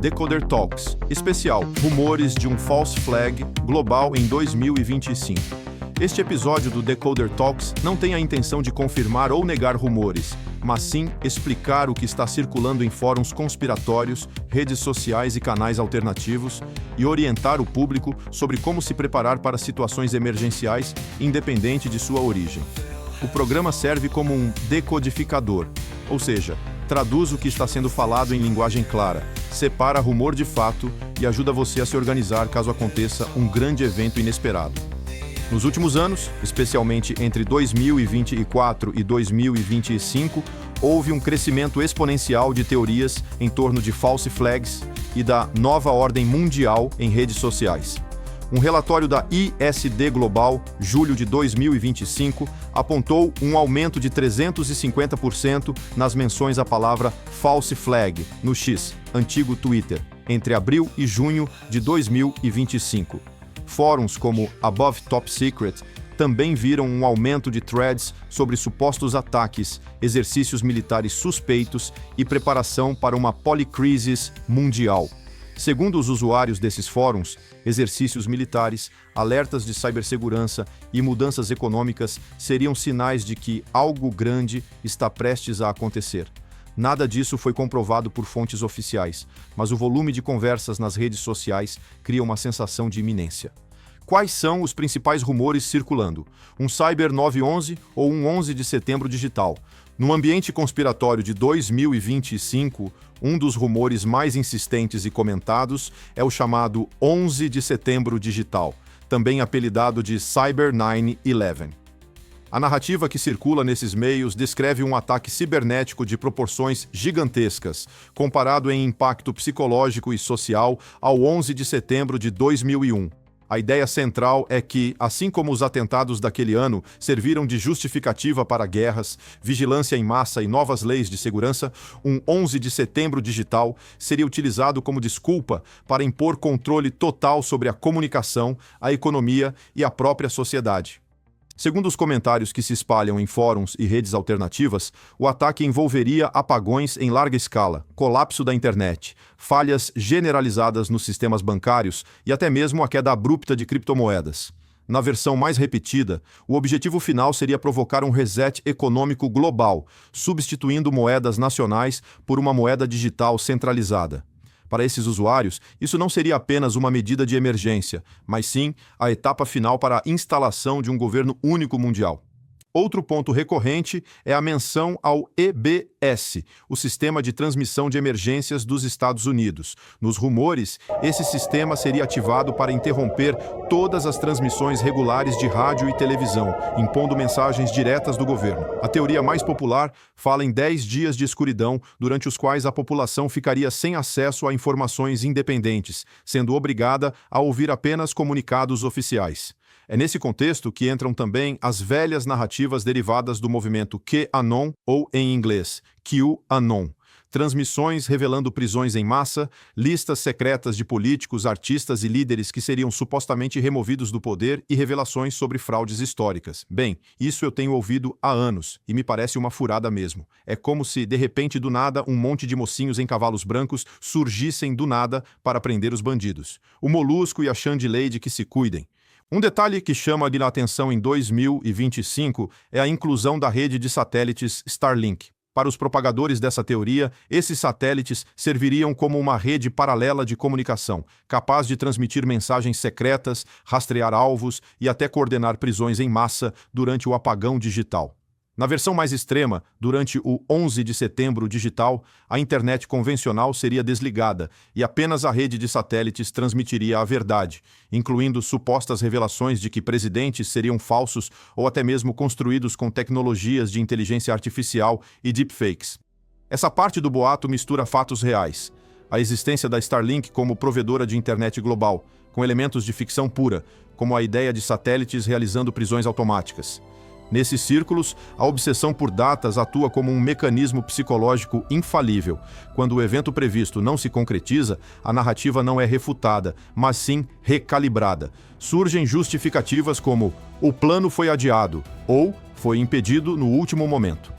Decoder Talks, especial Rumores de um False Flag Global em 2025. Este episódio do Decoder Talks não tem a intenção de confirmar ou negar rumores, mas sim explicar o que está circulando em fóruns conspiratórios, redes sociais e canais alternativos e orientar o público sobre como se preparar para situações emergenciais, independente de sua origem. O programa serve como um decodificador, ou seja, traduz o que está sendo falado em linguagem clara, separa rumor de fato e ajuda você a se organizar caso aconteça um grande evento inesperado. Nos últimos anos, especialmente entre 2024 e 2025, houve um crescimento exponencial de teorias em torno de false flags e da nova ordem mundial em redes sociais. Um relatório da ISD Global, julho de 2025, apontou um aumento de 350% nas menções à palavra false flag no X, antigo Twitter, entre abril e junho de 2025. Fóruns como Above Top Secret também viram um aumento de threads sobre supostos ataques, exercícios militares suspeitos e preparação para uma policrisis mundial. Segundo os usuários desses fóruns, exercícios militares, alertas de cibersegurança e mudanças econômicas seriam sinais de que algo grande está prestes a acontecer. Nada disso foi comprovado por fontes oficiais, mas o volume de conversas nas redes sociais cria uma sensação de iminência. Quais são os principais rumores circulando? Um Cyber 911 ou um 11 de setembro digital? No ambiente conspiratório de 2025, um dos rumores mais insistentes e comentados é o chamado 11 de setembro digital, também apelidado de Cyber 9/11. A narrativa que circula nesses meios descreve um ataque cibernético de proporções gigantescas, comparado em impacto psicológico e social ao 11 de setembro de 2001. A ideia central é que, assim como os atentados daquele ano serviram de justificativa para guerras, vigilância em massa e novas leis de segurança, um 11 de setembro digital seria utilizado como desculpa para impor controle total sobre a comunicação, a economia e a própria sociedade. Segundo os comentários que se espalham em fóruns e redes alternativas, o ataque envolveria apagões em larga escala, colapso da internet, falhas generalizadas nos sistemas bancários e até mesmo a queda abrupta de criptomoedas. Na versão mais repetida, o objetivo final seria provocar um reset econômico global, substituindo moedas nacionais por uma moeda digital centralizada. Para esses usuários, isso não seria apenas uma medida de emergência, mas sim a etapa final para a instalação de um governo único mundial. Outro ponto recorrente é a menção ao EBS, o Sistema de Transmissão de Emergências dos Estados Unidos. Nos rumores, esse sistema seria ativado para interromper todas as transmissões regulares de rádio e televisão, impondo mensagens diretas do governo. A teoria mais popular fala em 10 dias de escuridão, durante os quais a população ficaria sem acesso a informações independentes, sendo obrigada a ouvir apenas comunicados oficiais. É nesse contexto que entram também as velhas narrativas derivadas do movimento QAnon, ou em inglês, QAnon. Transmissões revelando prisões em massa, listas secretas de políticos, artistas e líderes que seriam supostamente removidos do poder e revelações sobre fraudes históricas. Bem, isso eu tenho ouvido há anos e me parece uma furada mesmo. É como se, de repente, do nada, um monte de mocinhos em cavalos brancos surgissem do nada para prender os bandidos. O Molusco e a Xande Lady que se cuidem. Um detalhe que chama a atenção em 2025 é a inclusão da rede de satélites Starlink. Para os propagadores dessa teoria, esses satélites serviriam como uma rede paralela de comunicação, capaz de transmitir mensagens secretas, rastrear alvos e até coordenar prisões em massa durante o apagão digital. Na versão mais extrema, durante o 11 de setembro digital, a internet convencional seria desligada e apenas a rede de satélites transmitiria a verdade, incluindo supostas revelações de que presidentes seriam falsos ou até mesmo construídos com tecnologias de inteligência artificial e deepfakes. Essa parte do boato mistura fatos reais. A existência da Starlink como provedora de internet global, com elementos de ficção pura, como a ideia de satélites realizando prisões automáticas. Nesses círculos, a obsessão por datas atua como um mecanismo psicológico infalível. Quando o evento previsto não se concretiza, a narrativa não é refutada, mas sim recalibrada. Surgem justificativas como "o plano foi adiado" ou "foi impedido no último momento".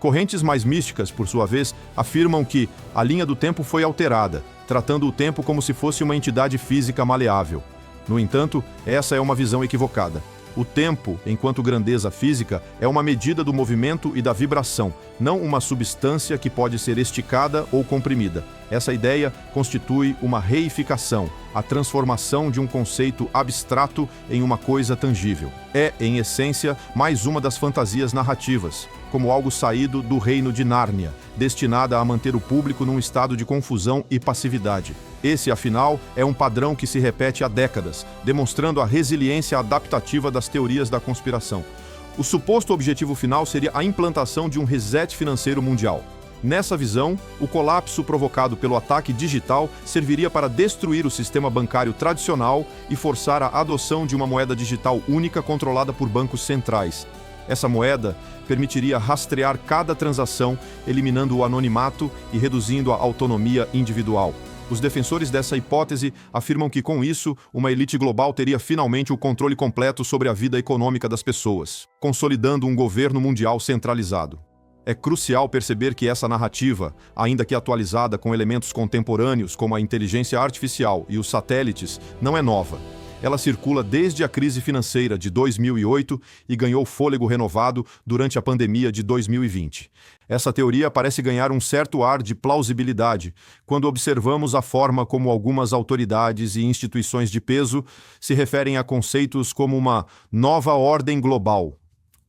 Correntes mais místicas, por sua vez, afirmam que a linha do tempo foi alterada, tratando o tempo como se fosse uma entidade física maleável. No entanto, essa é uma visão equivocada. O tempo, enquanto grandeza física, é uma medida do movimento e da vibração, não uma substância que pode ser esticada ou comprimida. Essa ideia constitui uma reificação, a transformação de um conceito abstrato em uma coisa tangível. É, em essência, mais uma das fantasias narrativas, como algo saído do reino de Nárnia, destinada a manter o público num estado de confusão e passividade. Esse, afinal, é um padrão que se repete há décadas, demonstrando a resiliência adaptativa das teorias da conspiração. O suposto objetivo final seria a implantação de um reset financeiro mundial. Nessa visão, o colapso provocado pelo ataque digital serviria para destruir o sistema bancário tradicional e forçar a adoção de uma moeda digital única controlada por bancos centrais. Essa moeda permitiria rastrear cada transação, eliminando o anonimato e reduzindo a autonomia individual. Os defensores dessa hipótese afirmam que, com isso, uma elite global teria finalmente o controle completo sobre a vida econômica das pessoas, consolidando um governo mundial centralizado. É crucial perceber que essa narrativa, ainda que atualizada com elementos contemporâneos como a inteligência artificial e os satélites, não é nova. Ela circula desde a crise financeira de 2008 e ganhou fôlego renovado durante a pandemia de 2020. Essa teoria parece ganhar um certo ar de plausibilidade quando observamos a forma como algumas autoridades e instituições de peso se referem a conceitos como uma nova ordem global.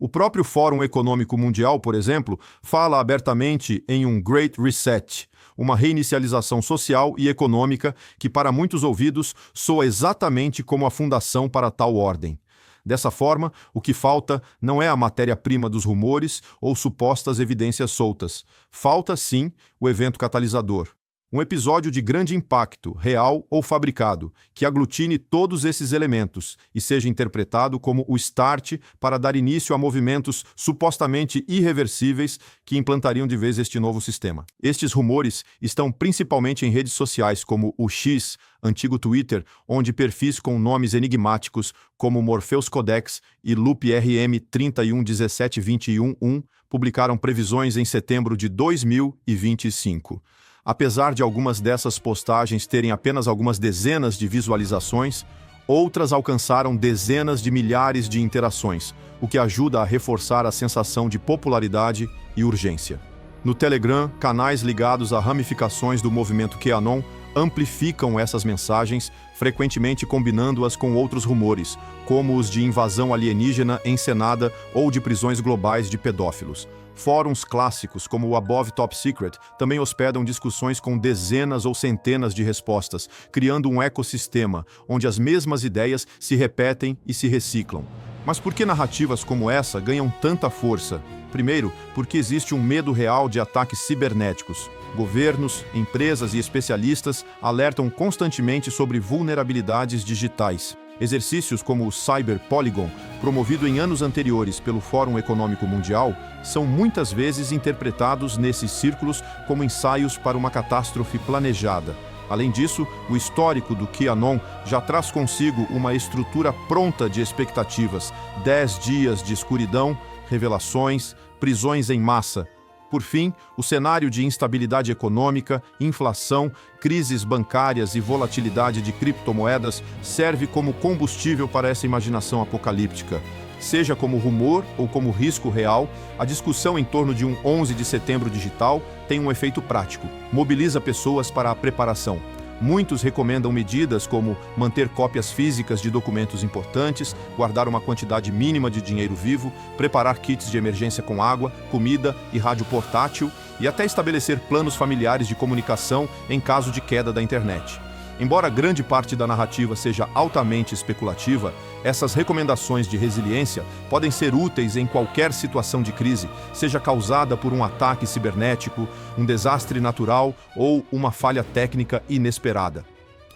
O próprio Fórum Econômico Mundial, por exemplo, fala abertamente em um Great Reset, uma reinicialização social e econômica que, para muitos ouvidos, soa exatamente como a fundação para tal ordem. Dessa forma, o que falta não é a matéria-prima dos rumores ou supostas evidências soltas. Falta, sim, o evento catalisador. Um episódio de grande impacto, real ou fabricado, que aglutine todos esses elementos e seja interpretado como o start para dar início a movimentos supostamente irreversíveis que implantariam de vez este novo sistema. Estes rumores estão principalmente em redes sociais como o X, antigo Twitter, onde perfis com nomes enigmáticos como Morpheus Codex e LoopRM 311721-1 publicaram previsões em setembro de 2025. Apesar de algumas dessas postagens terem apenas algumas dezenas de visualizações, outras alcançaram dezenas de milhares de interações, o que ajuda a reforçar a sensação de popularidade e urgência. No Telegram, canais ligados a ramificações do movimento QAnon amplificam essas mensagens, frequentemente combinando-as com outros rumores, como os de invasão alienígena encenada ou de prisões globais de pedófilos. Fóruns clássicos, como o Above Top Secret, também hospedam discussões com dezenas ou centenas de respostas, criando um ecossistema onde as mesmas ideias se repetem e se reciclam. Mas por que narrativas como essa ganham tanta força? Primeiro, porque existe um medo real de ataques cibernéticos. Governos, empresas e especialistas alertam constantemente sobre vulnerabilidades digitais. Exercícios como o Cyber Polygon, promovido em anos anteriores pelo Fórum Econômico Mundial, são muitas vezes interpretados nesses círculos como ensaios para uma catástrofe planejada. Além disso, o histórico do QAnon já traz consigo uma estrutura pronta de expectativas, 10 dias de escuridão, revelações, prisões em massa. Por fim, o cenário de instabilidade econômica, inflação, crises bancárias e volatilidade de criptomoedas serve como combustível para essa imaginação apocalíptica. Seja como rumor ou como risco real, a discussão em torno de um 11 de setembro digital tem um efeito prático. Mobiliza pessoas para a preparação. Muitos recomendam medidas como manter cópias físicas de documentos importantes, guardar uma quantidade mínima de dinheiro vivo, preparar kits de emergência com água, comida e rádio portátil e até estabelecer planos familiares de comunicação em caso de queda da internet. Embora grande parte da narrativa seja altamente especulativa, essas recomendações de resiliência podem ser úteis em qualquer situação de crise, seja causada por um ataque cibernético, um desastre natural ou uma falha técnica inesperada.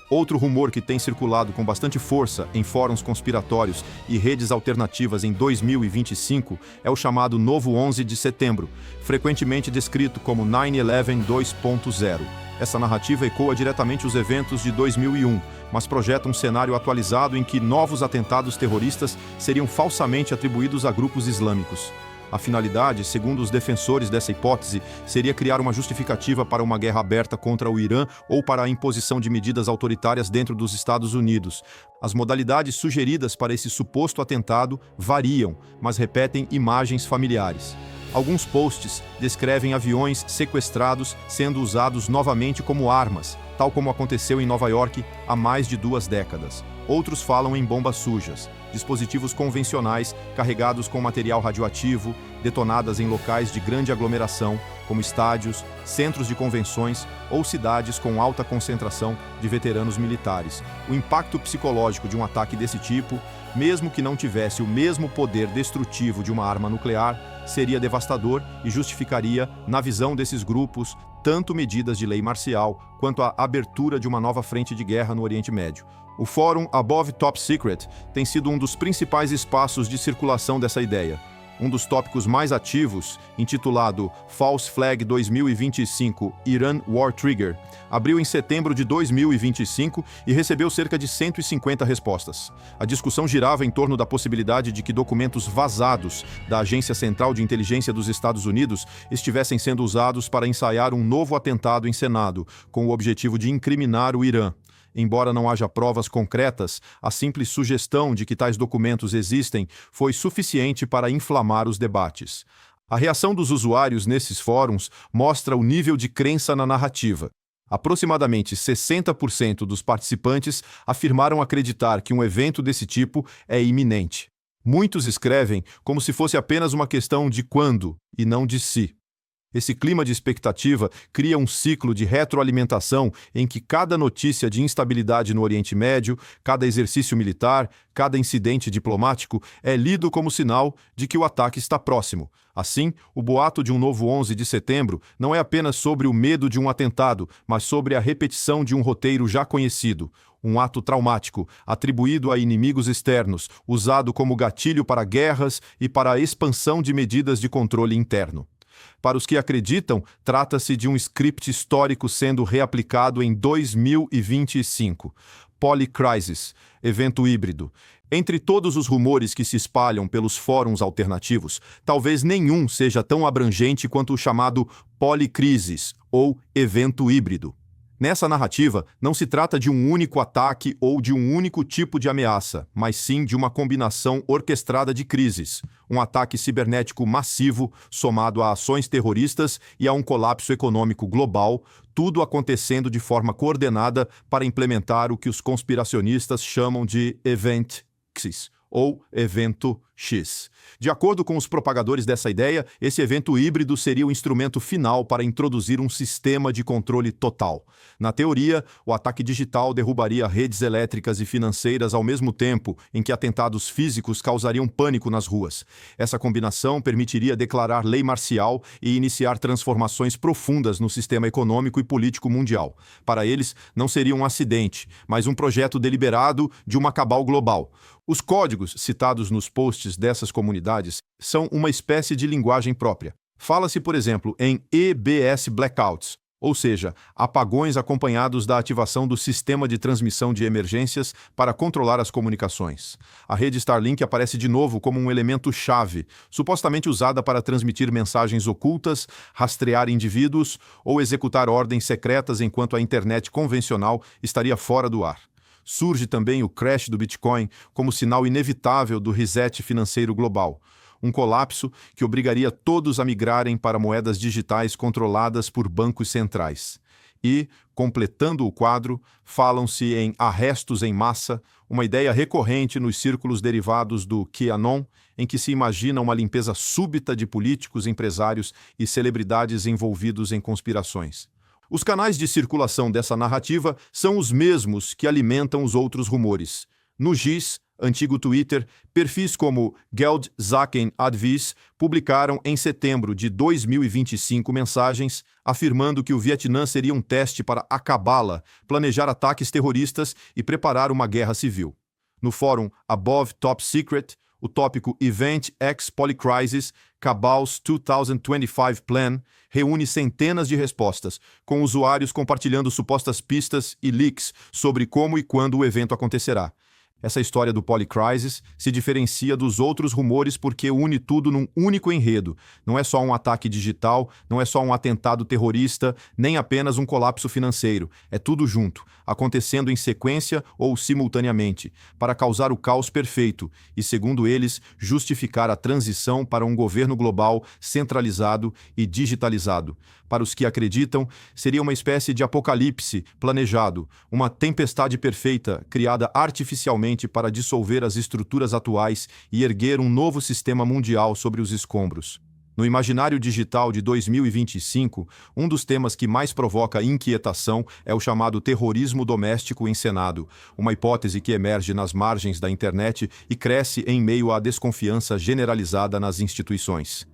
Outro rumor que tem circulado com bastante força em fóruns conspiratórios e redes alternativas em 2025 é o chamado Novo 11 de Setembro, frequentemente descrito como 9/11 2.0. Essa narrativa ecoa diretamente os eventos de 2001, mas projeta um cenário atualizado em que novos atentados terroristas seriam falsamente atribuídos a grupos islâmicos. A finalidade, segundo os defensores dessa hipótese, seria criar uma justificativa para uma guerra aberta contra o Irã ou para a imposição de medidas autoritárias dentro dos Estados Unidos. As modalidades sugeridas para esse suposto atentado variam, mas repetem imagens familiares. Alguns posts descrevem aviões sequestrados sendo usados novamente como armas, tal como aconteceu em Nova York há mais de 2 décadas. Outros falam em bombas sujas, dispositivos convencionais carregados com material radioativo, detonadas em locais de grande aglomeração, como estádios, centros de convenções ou cidades com alta concentração de veteranos militares. O impacto psicológico de um ataque desse tipo, mesmo que não tivesse o mesmo poder destrutivo de uma arma nuclear, seria devastador e justificaria, na visão desses grupos, tanto medidas de lei marcial quanto a abertura de uma nova frente de guerra no Oriente Médio. O fórum Above Top Secret tem sido um dos principais espaços de circulação dessa ideia. Um dos tópicos mais ativos, intitulado False Flag 2025 Iran War Trigger, abriu em setembro de 2025 e recebeu cerca de 150 respostas. A discussão girava em torno da possibilidade de que documentos vazados da Agência Central de Inteligência dos Estados Unidos estivessem sendo usados para ensaiar um novo atentado encenado, com o objetivo de incriminar o Irã. Embora não haja provas concretas, a simples sugestão de que tais documentos existem foi suficiente para inflamar os debates. A reação dos usuários nesses fóruns mostra o nível de crença na narrativa. Aproximadamente 60% dos participantes afirmaram acreditar que um evento desse tipo é iminente. Muitos escrevem como se fosse apenas uma questão de quando e não de se. Esse clima de expectativa cria um ciclo de retroalimentação em que cada notícia de instabilidade no Oriente Médio, cada exercício militar, cada incidente diplomático é lido como sinal de que o ataque está próximo. Assim, o boato de um novo 11 de setembro não é apenas sobre o medo de um atentado, mas sobre a repetição de um roteiro já conhecido. Um ato traumático, atribuído a inimigos externos, usado como gatilho para guerras e para a expansão de medidas de controle interno. Para os que acreditam, trata-se de um script histórico sendo reaplicado em 2025. Polycrisis, evento híbrido. Entre todos os rumores que se espalham pelos fóruns alternativos, talvez nenhum seja tão abrangente quanto o chamado Polycrisis, ou evento híbrido. Nessa narrativa, não se trata de um único ataque ou de um único tipo de ameaça, mas sim de uma combinação orquestrada de crises, um ataque cibernético massivo somado a ações terroristas e a um colapso econômico global, tudo acontecendo de forma coordenada para implementar o que os conspiracionistas chamam de Event X, ou Evento X. De acordo com os propagadores dessa ideia, esse evento híbrido seria o instrumento final para introduzir um sistema de controle total. Na teoria, o ataque digital derrubaria redes elétricas e financeiras ao mesmo tempo em que atentados físicos causariam pânico nas ruas. Essa combinação permitiria declarar lei marcial e iniciar transformações profundas no sistema econômico e político mundial. Para eles, não seria um acidente, mas um projeto deliberado de uma cabal global. Os códigos citados nos posts dessas comunidades são uma espécie de linguagem própria. Fala-se, por exemplo, em EBS blackouts, ou seja, apagões acompanhados da ativação do sistema de transmissão de emergências para controlar as comunicações. A rede Starlink aparece de novo como um elemento-chave, supostamente usada para transmitir mensagens ocultas, rastrear indivíduos ou executar ordens secretas enquanto a internet convencional estaria fora do ar. Surge também o crash do Bitcoin como sinal inevitável do reset financeiro global, um colapso que obrigaria todos a migrarem para moedas digitais controladas por bancos centrais. E, completando o quadro, falam-se em arrestos em massa, uma ideia recorrente nos círculos derivados do QAnon, em que se imagina uma limpeza súbita de políticos, empresários e celebridades envolvidos em conspirações. Os canais de circulação dessa narrativa são os mesmos que alimentam os outros rumores. No Giz, antigo Twitter, perfis como Geldzaken Advies publicaram em setembro de 2025 mensagens afirmando que o Vietnã seria um teste para acabá-la, planejar ataques terroristas e preparar uma guerra civil. No fórum Above Top Secret, o tópico Event X Polycrisis Cabal's 2025 Plan reúne centenas de respostas, com usuários compartilhando supostas pistas e leaks sobre como e quando o evento acontecerá. Essa história do Polycrisis se diferencia dos outros rumores porque une tudo num único enredo. Não é só um ataque digital, não é só um atentado terrorista, nem apenas um colapso financeiro. É tudo junto, acontecendo em sequência ou simultaneamente, para causar o caos perfeito e, segundo eles, justificar a transição para um governo global centralizado e digitalizado. Para os que acreditam, seria uma espécie de apocalipse planejado, uma tempestade perfeita criada artificialmente para dissolver as estruturas atuais e erguer um novo sistema mundial sobre os escombros. No imaginário digital de 2025, um dos temas que mais provoca inquietação é o chamado terrorismo doméstico encenado, uma hipótese que emerge nas margens da internet e cresce em meio à desconfiança generalizada nas instituições.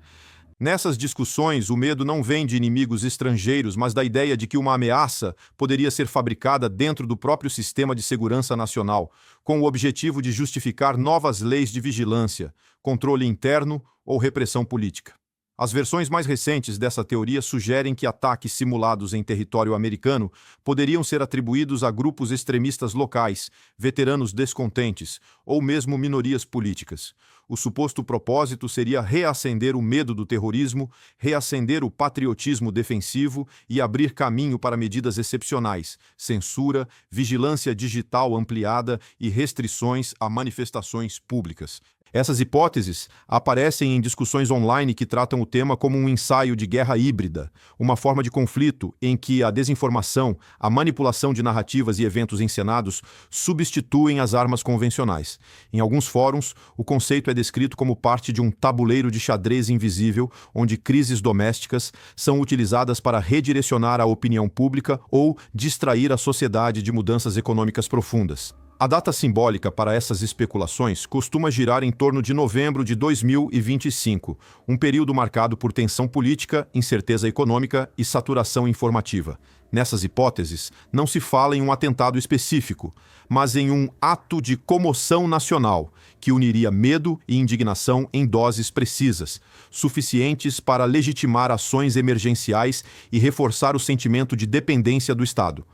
Nessas discussões, o medo não vem de inimigos estrangeiros, mas da ideia de que uma ameaça poderia ser fabricada dentro do próprio sistema de segurança nacional, com o objetivo de justificar novas leis de vigilância, controle interno ou repressão política. As versões mais recentes dessa teoria sugerem que ataques simulados em território americano poderiam ser atribuídos a grupos extremistas locais, veteranos descontentes ou mesmo minorias políticas. O suposto propósito seria reacender o medo do terrorismo, reacender o patriotismo defensivo e abrir caminho para medidas excepcionais, censura, vigilância digital ampliada e restrições a manifestações públicas. Essas hipóteses aparecem em discussões online que tratam o tema como um ensaio de guerra híbrida, uma forma de conflito em que a desinformação, a manipulação de narrativas e eventos encenados substituem as armas convencionais. Em alguns fóruns, o conceito é descrito como parte de um tabuleiro de xadrez invisível, onde crises domésticas são utilizadas para redirecionar a opinião pública ou distrair a sociedade de mudanças econômicas profundas. A data simbólica para essas especulações costuma girar em torno de novembro de 2025, um período marcado por tensão política, incerteza econômica e saturação informativa. Nessas hipóteses, não se fala em um atentado específico, mas em um ato de comoção nacional, que uniria medo e indignação em doses precisas, suficientes para legitimar ações emergenciais e reforçar o sentimento de dependência do Estado.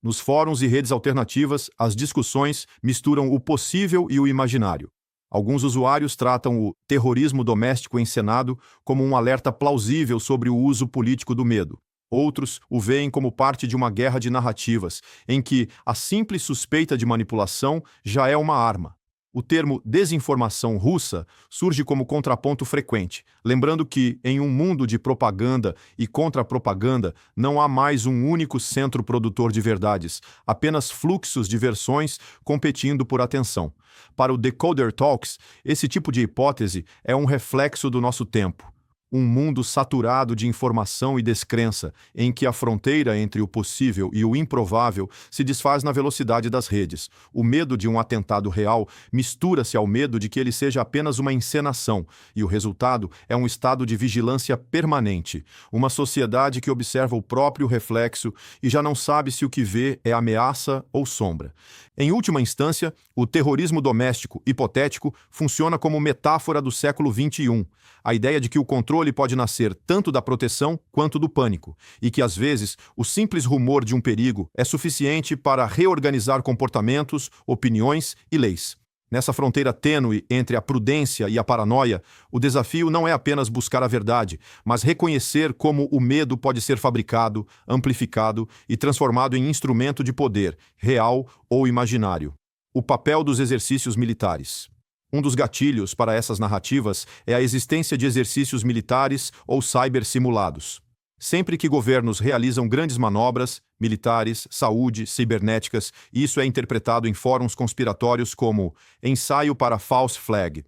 Nos fóruns e redes alternativas, as discussões misturam o possível e o imaginário. Alguns usuários tratam o terrorismo doméstico encenado como um alerta plausível sobre o uso político do medo. Outros o veem como parte de uma guerra de narrativas, em que a simples suspeita de manipulação já é uma arma. O termo desinformação russa surge como contraponto frequente, lembrando que, em um mundo de propaganda e contra-propaganda, não há mais um único centro produtor de verdades, apenas fluxos de versões competindo por atenção. Para o Decoder Talks, esse tipo de hipótese é um reflexo do nosso tempo. Um mundo saturado de informação e descrença, em que a fronteira entre o possível e o improvável se desfaz na velocidade das redes. O medo de um atentado real mistura-se ao medo de que ele seja apenas uma encenação, e o resultado é um estado de vigilância permanente, uma sociedade que observa o próprio reflexo e já não sabe se o que vê é ameaça ou sombra. Em última instância, o terrorismo doméstico hipotético funciona como metáfora do século XXI, a ideia de que o controle pode nascer tanto da proteção quanto do pânico, e que, às vezes, o simples rumor de um perigo é suficiente para reorganizar comportamentos, opiniões e leis. Nessa fronteira tênue entre a prudência e a paranoia, o desafio não é apenas buscar a verdade, mas reconhecer como o medo pode ser fabricado, amplificado e transformado em instrumento de poder, real ou imaginário. O papel dos exercícios militares. Um dos gatilhos para essas narrativas é a existência de exercícios militares ou cybersimulados. Sempre que governos realizam grandes manobras, militares, saúde, cibernéticas, isso é interpretado em fóruns conspiratórios como ensaio para false flag.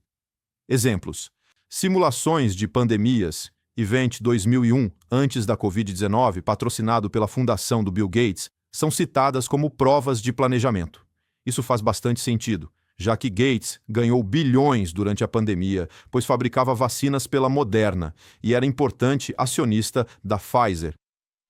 Exemplos: simulações de pandemias, Event 2001, antes da Covid-19, patrocinado pela fundação do Bill Gates, são citadas como provas de planejamento. Isso faz bastante sentido, já que Gates ganhou bilhões durante a pandemia, pois fabricava vacinas pela Moderna e era importante acionista da Pfizer.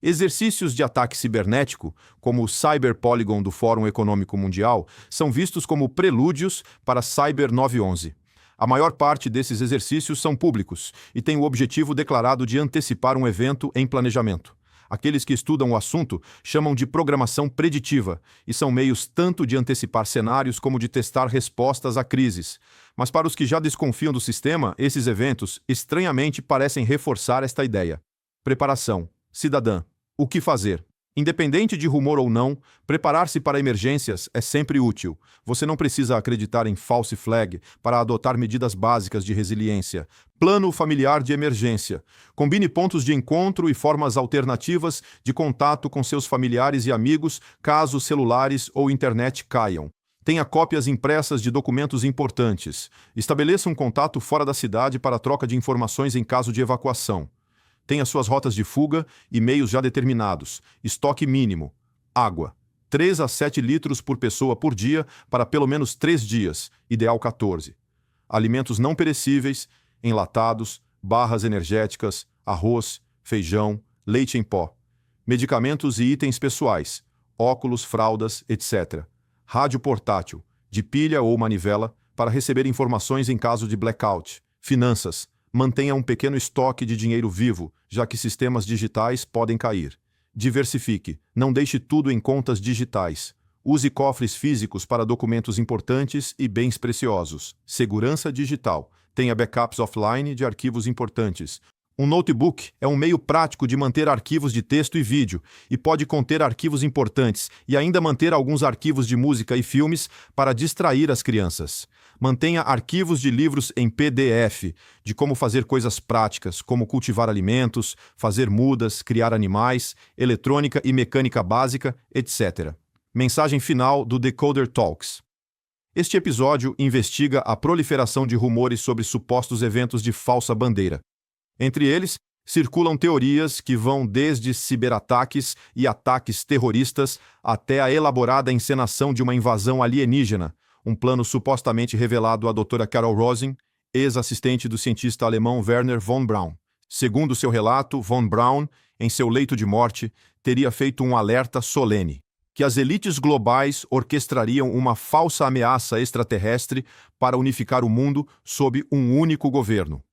Exercícios de ataque cibernético, como o Cyber Polygon do Fórum Econômico Mundial, são vistos como prelúdios para Cyber 911. A maior parte desses exercícios são públicos e têm o objetivo declarado de antecipar um evento em planejamento. Aqueles que estudam o assunto chamam de programação preditiva, e são meios tanto de antecipar cenários como de testar respostas a crises. Mas para os que já desconfiam do sistema, esses eventos, estranhamente, parecem reforçar esta ideia. Preparação cidadã. O que fazer? Independente de rumor ou não, preparar-se para emergências é sempre útil. Você não precisa acreditar em false flag para adotar medidas básicas de resiliência. Plano familiar de emergência. Combine pontos de encontro e formas alternativas de contato com seus familiares e amigos caso celulares ou internet caiam. Tenha cópias impressas de documentos importantes. Estabeleça um contato fora da cidade para troca de informações em caso de evacuação. Tenha suas rotas de fuga e meios já determinados. Estoque mínimo. Água. 3 a 7 litros por pessoa por dia para pelo menos 3 dias, ideal 14. Alimentos não perecíveis, enlatados, barras energéticas, arroz, feijão, leite em pó. Medicamentos e itens pessoais, óculos, fraldas, etc. Rádio portátil, de pilha ou manivela, para receber informações em caso de blackout. Finanças. Mantenha um pequeno estoque de dinheiro vivo, já que sistemas digitais podem cair. Diversifique. Não deixe tudo em contas digitais. Use cofres físicos para documentos importantes e bens preciosos. Segurança digital. Tenha backups offline de arquivos importantes. Um notebook é um meio prático de manter arquivos de texto e vídeo, e pode conter arquivos importantes e ainda manter alguns arquivos de música e filmes para distrair as crianças. Mantenha arquivos de livros em PDF, de como fazer coisas práticas, como cultivar alimentos, fazer mudas, criar animais, eletrônica e mecânica básica, etc. Mensagem final do Decoder Talks. Este episódio investiga a proliferação de rumores sobre supostos eventos de falsa bandeira. Entre eles, circulam teorias que vão desde ciberataques e ataques terroristas até a elaborada encenação de uma invasão alienígena, um plano supostamente revelado à doutora Carol Rosin, ex-assistente do cientista alemão Werner von Braun. Segundo seu relato, von Braun, em seu leito de morte, teria feito um alerta solene, que as elites globais orquestrariam uma falsa ameaça extraterrestre para unificar o mundo sob um único governo.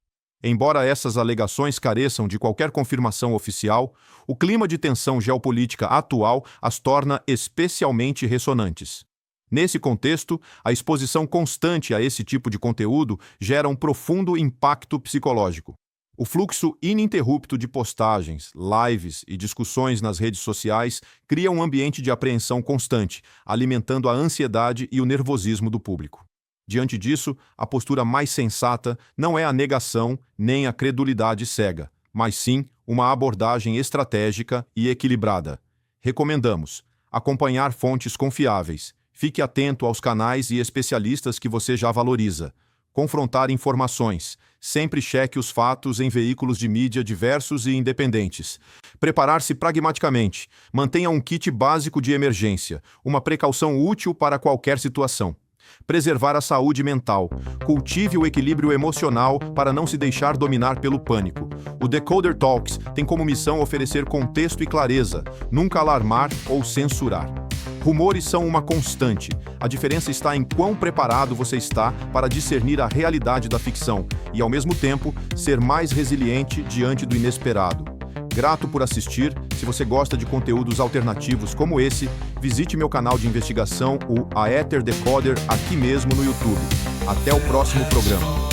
Embora essas alegações careçam de qualquer confirmação oficial, o clima de tensão geopolítica atual as torna especialmente ressonantes. Nesse contexto, a exposição constante a esse tipo de conteúdo gera um profundo impacto psicológico. O fluxo ininterrupto de postagens, lives e discussões nas redes sociais cria um ambiente de apreensão constante, alimentando a ansiedade e o nervosismo do público. Diante disso, a postura mais sensata não é a negação nem a credulidade cega, mas sim uma abordagem estratégica e equilibrada. Recomendamos acompanhar fontes confiáveis, fique atento aos canais e especialistas que você já valoriza, confrontar informações, sempre cheque os fatos em veículos de mídia diversos e independentes. Preparar-se pragmaticamente, mantenha um kit básico de emergência, uma precaução útil para qualquer situação. Preservar a saúde mental. Cultive o equilíbrio emocional para não se deixar dominar pelo pânico. O Decoder Talks tem como missão oferecer contexto e clareza, nunca alarmar ou censurar. Rumores são uma constante. A diferença está em quão preparado você está para discernir a realidade da ficção e, ao mesmo tempo, ser mais resiliente diante do inesperado. Grato por assistir. Se você gosta de conteúdos alternativos como esse, visite meu canal de investigação, o Aether Decoder, aqui mesmo no YouTube. Até o próximo programa.